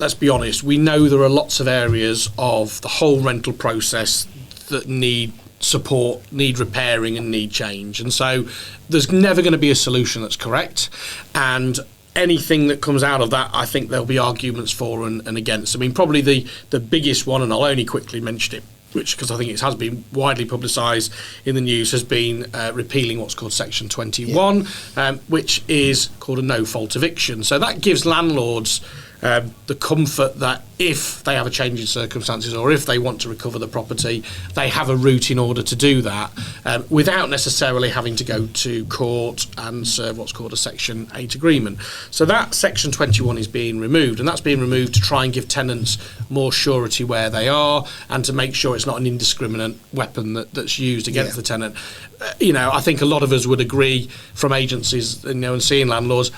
let's be honest, we know there are lots of areas of the whole rental process that need support, need repairing and need change. And so there's never going to be a solution that's correct. And anything that comes out of that, I think there'll be arguments for and against. I mean, probably the biggest one, and I'll only quickly mention it, which because I think it has been widely publicised in the news, has been repealing what's called Section 21, which is called a no-fault eviction. So that gives landlords the comfort that if they have a change in circumstances or if they want to recover the property, they have a route in order to do that without necessarily having to go to court and serve what's called a Section 8 agreement. So that Section 21 is being removed, and that's being removed to try and give tenants more surety where they are and to make sure it's not an indiscriminate weapon that's used against the tenant. I think a lot of us would agree from agencies, and seeing landlords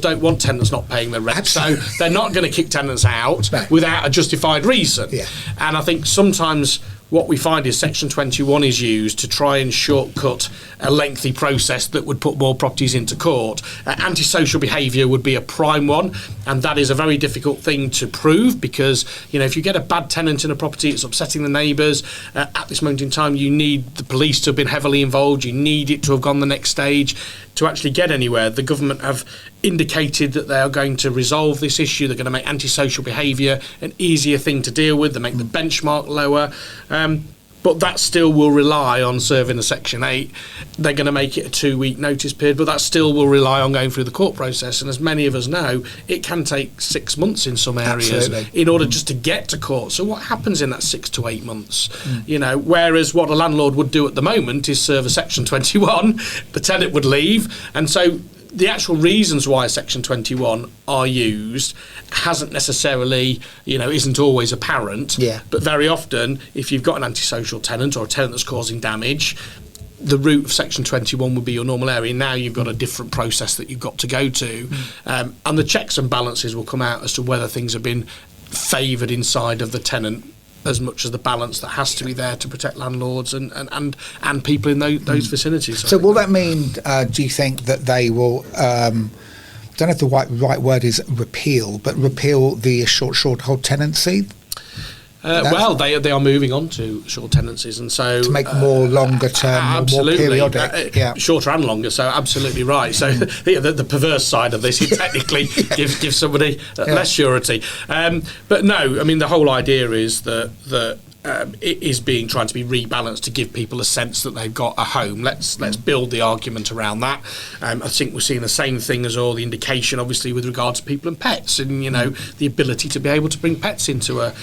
don't want tenants not paying their rent. Absolutely. So they're not going to kick tenants out without a justified reason. Yeah. And I think sometimes what we find is Section 21 is used to try and shortcut a lengthy process that would put more properties into court. Antisocial behaviour would be a prime one, and that is a very difficult thing to prove because, if you get a bad tenant in a property, it's upsetting the neighbours. At this moment in time, you need the police to have been heavily involved. You need it to have gone the next stage to actually get anywhere. The government have indicated that they are going to resolve this issue. They're going to make antisocial behaviour an easier thing to deal with. They make the benchmark lower. But that still will rely on serving a Section 8. They're going to make it a 2-week notice period, but that still will rely on going through the court process. And as many of us know, it can take 6 months in some areas in order just to get to court. So what happens in that 6 to 8 months? Whereas what a landlord would do at the moment is serve a Section 21, the tenant would leave. And so the actual reasons why Section 21 are used hasn't necessarily, isn't always apparent. Yeah. But very often, if you've got an antisocial tenant or a tenant that's causing damage, the route of Section 21 would be your normal area. Now you've got a different process that you've got to go to. And the checks and balances will come out as to whether things have been favoured inside of the tenant as much as the balance that has to be there to protect landlords and people in those vicinities. So will that mean, do you think, that they will, I don't know if the right word is repeal, but repeal the short hold tenancy? Well, they are moving on to short tenancies, and so to make more longer term, more periodic, shorter and longer. So absolutely right. So the perverse side of this, it technically gives somebody less surety. But no, I mean the whole idea is that it is trying to be rebalanced to give people a sense that they've got a home. Let's build the argument around that. I think we're seeing the same thing as all the indication, obviously, with regard to people and pets, and the ability to be able to bring pets into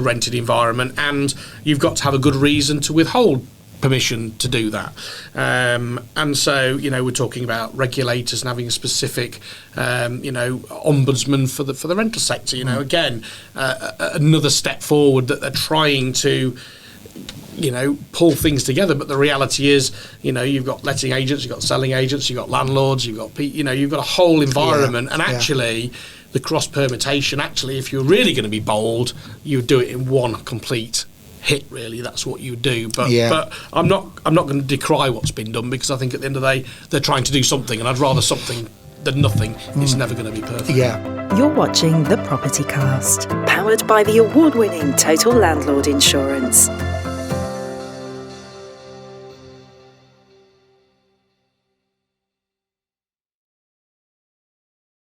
rented environment, and you've got to have a good reason to withhold permission to do that. And so, we're talking about regulators and having a specific, ombudsman for the rental sector. Again, another step forward that they're trying to, pull things together. But the reality is, you've got letting agents, you've got selling agents, you've got landlords, you've got you've got a whole environment, and actually. The cross permutation, if you're really going to be bold, you would do it in one complete hit. Really, that's what you do. But I'm not going to decry what's been done, because I think at the end of the day they're trying to do something, and I'd rather something than nothing. It's never going to be perfect. You're watching The Property Cast, powered by the award-winning Total Landlord Insurance.